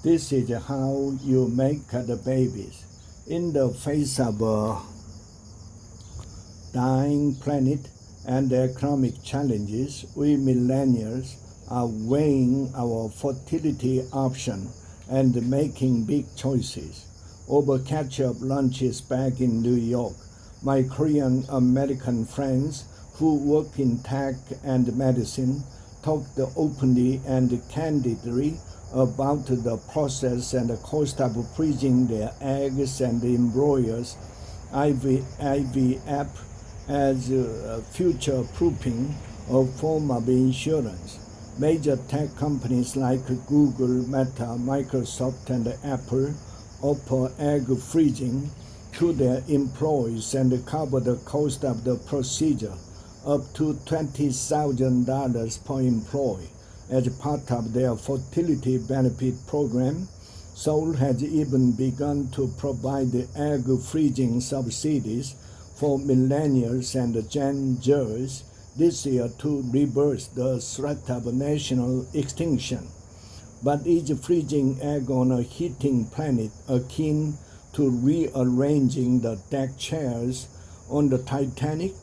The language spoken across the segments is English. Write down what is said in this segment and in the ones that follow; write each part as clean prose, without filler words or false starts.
This is how you make the babies. In the face of a dying planet and economic challenges, we millennials are weighing our fertility option and making big choices. Over catch-up lunches back in New York, my Korean American friends who work in tech and medicine talked openly and candidly about the process and the cost of freezing their eggs and embryos. IVF as future-proofing a form of insurance. Major tech companies like Google, Meta, Microsoft, and Apple offer egg freezing to their employees and cover the cost of the procedure, up to $20,000 per employee. As part of their fertility benefit program, Seoul has even begun to provide egg freezing subsidies for millennials and Gen Zers this year to reverse the threat of national extinction. But is freezing egg on a heating planet akin to rearranging the deck chairs on the Titanic?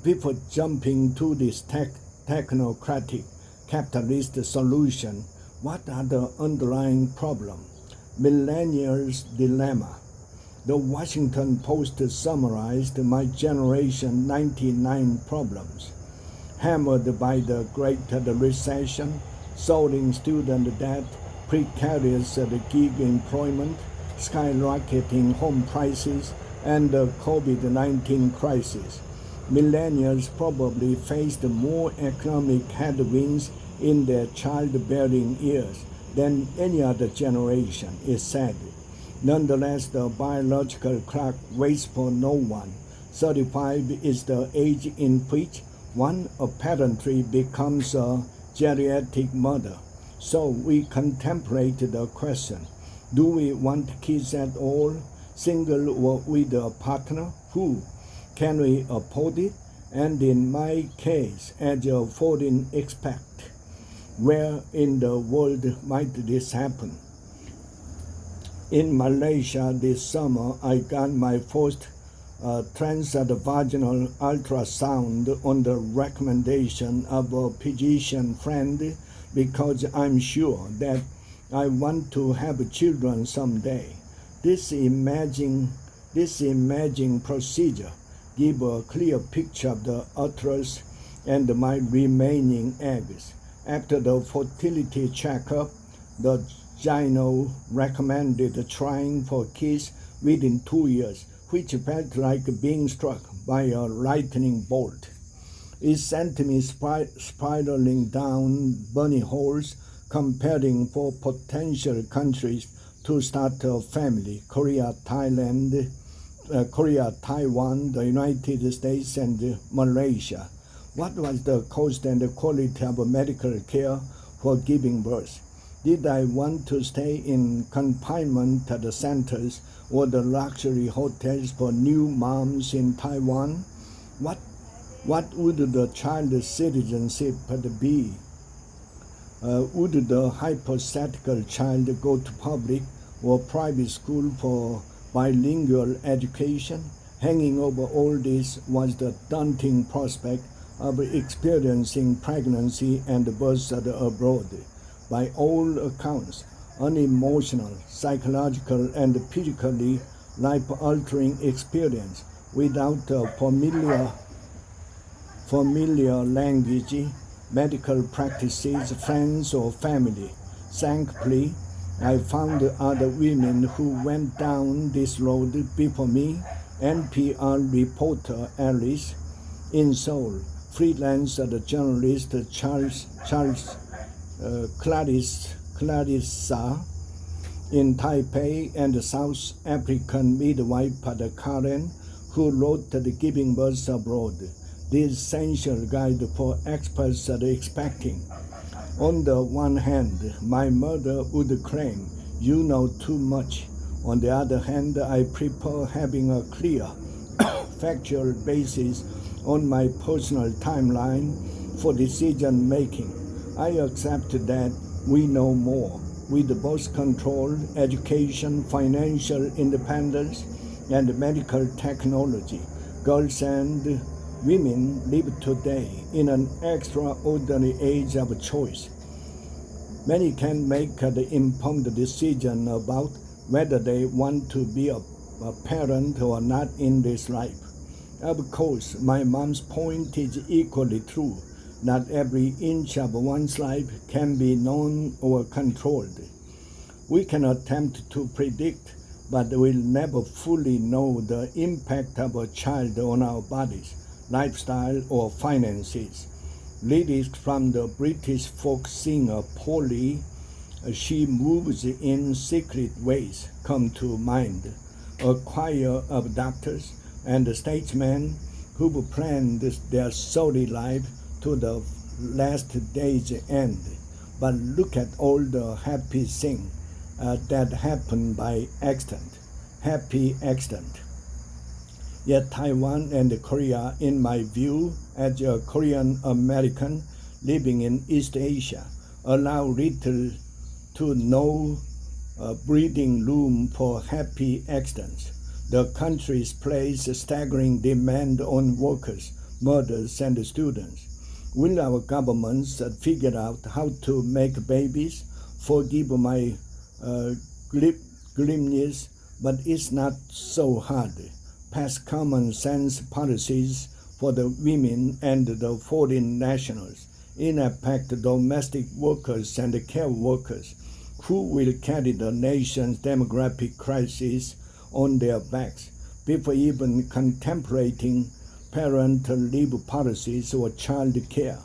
Before jumping to this technocratic capitalist solution, what are the underlying problems? Millennials' dilemma. The Washington Post summarized my generation 99 problems. Hammered by the Great Recession, soaring student debt, precarious gig employment, skyrocketing home prices, and the COVID-19 crisis. Millennials probably faced more economic headwinds in their childbearing years than any other generation, is said. Nonetheless, the biological clock waits for no one. 35 is the age in which one apparently becomes a geriatric mother. So we contemplate the question, do we want kids at all, single or with a partner? Who? Can we afford it? And in my case, as a foreign expat, where in the world might this happen? In Malaysia this summer, I got my first transvaginal ultrasound on the recommendation of a physician friend because I'm sure that I want to have children someday. This imaging procedure gives a clear picture of the uterus and my remaining eggs. After the fertility checkup, the gyno recommended trying for kids within 2 years, which felt like being struck by a lightning bolt. It sent me spiraling down bunny holes, comparing for potential countries to start a family: Korea, Taiwan, the United States, and Malaysia. What was the cost and the quality of medical care for giving birth? Did I want to stay in confinement at the centers or the luxury hotels for new moms in Taiwan? What would the child's citizenship be? Would the hypothetical child go to public or private school for bilingual education? Hanging over all this was the daunting prospect of experiencing pregnancy and birth abroad. By all accounts, unemotional, psychological, and physically life-altering experience without a familiar language, medical practices, friends, or family. Thankfully, I found other women who went down this road before me. NPR reporter Alice in Seoul, freelance journalist Clarissa in Taipei, and South African midwife Karen, who wrote The Giving Birth Abroad, the essential guide for experts expecting. On the one hand, my mother would claim, "You know too much." On the other hand, I prefer having a clear, factual basis on my personal timeline for decision making. I accept that we know more. with birth control, education, financial independence, and medical technology. Girls and women live today in an extraordinary age of choice. Many can make the informed decision about whether they want to be a parent or not in this life. Of course, my mom's point is equally true. Not every inch of one's life can be known or controlled. We can attempt to predict, but we'll never fully know the impact of a child on our bodies, lifestyle, or finances. Lyrics from the British folk singer Polly, She Moves in Secret Ways, come to mind. A choir of doctors and statesmen who've planned their sorry life to the last day's end. But look at all the happy things that happened by accident. Happy accident. Yet Taiwan and Korea, in my view, as a Korean American living in East Asia, allow little to no breathing room for happy accidents. The countries place a staggering demand on workers, mothers, and students. Will our governments figure out how to make babies? Forgive my glibness, but it's not so hard. Pass common sense policies for the women and the foreign nationals. Impact domestic workers and care workers who will carry the nation's demographic crisis on their backs before even contemplating parental leave policies or child care.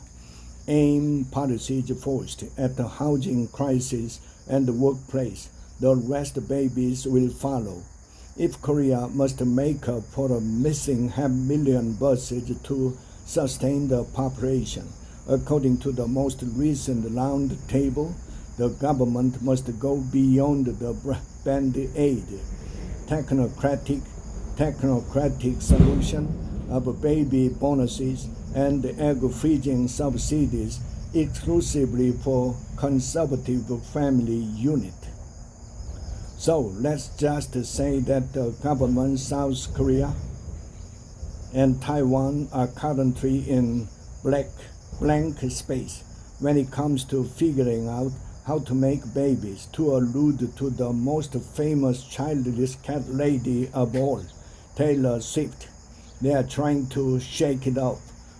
Aim policies first at the housing crisis and the workplace. The rest babies will follow. If Korea must make up for a missing 500,000 births to sustain the population, according to the most recent round table, the government must go beyond the band-aid technocratic solution of baby bonuses and egg freezing subsidies exclusively for conservative family unit. So let's just say that the government South Korea and Taiwan are currently in blank space when it comes to figuring out how to make babies, to allude to the most famous childless cat lady of all, Taylor Swift. They are trying to shake it up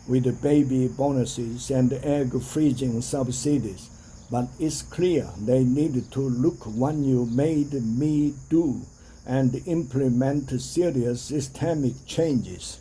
with baby bonuses and egg freezing subsidies. But it's clear they need to look what you made me do and implement serious systemic changes.